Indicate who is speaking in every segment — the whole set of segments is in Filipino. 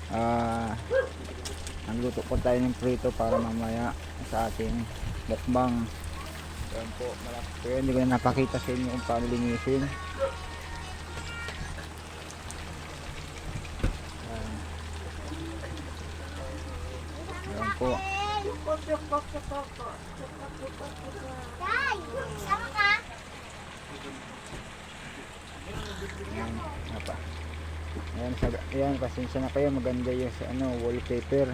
Speaker 1: ah nagluto po tayo ng prito para mamaya sa ating mukbang. Ayan po, malaki po yun. Hindi ko na napakita sa inyo kung paano linisin. Ayan po. Ayan, apa. Ayan, pasensya na kayo, maganda yung sa wallpaper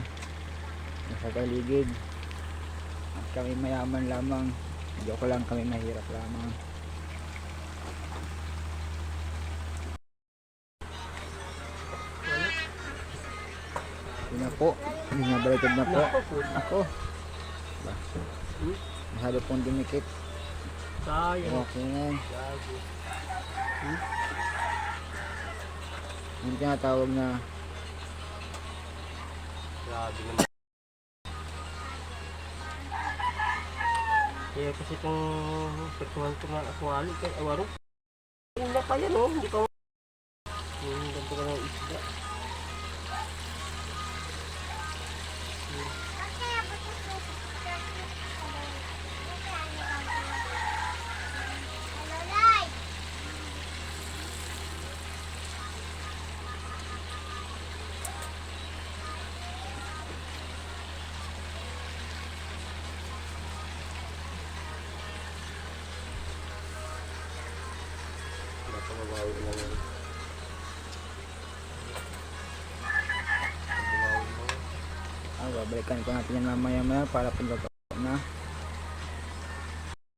Speaker 1: sa paligid. At kami mayaman lamang, joke lang, kami mahirap lamang. Yun na po, nabaliktad na po ako. Masyado pong dumikit. Okay na yan. Yung tinatawag na
Speaker 2: Grabe naman. Kaya kasi itong pagkuhan ko nga akwali kay awaro. Wala pa yan oh, hindi pa. Ganito ka ng isda. Napababawi lang yan.
Speaker 1: babalikan ko natin yan mamaya maya para pagkakaroon na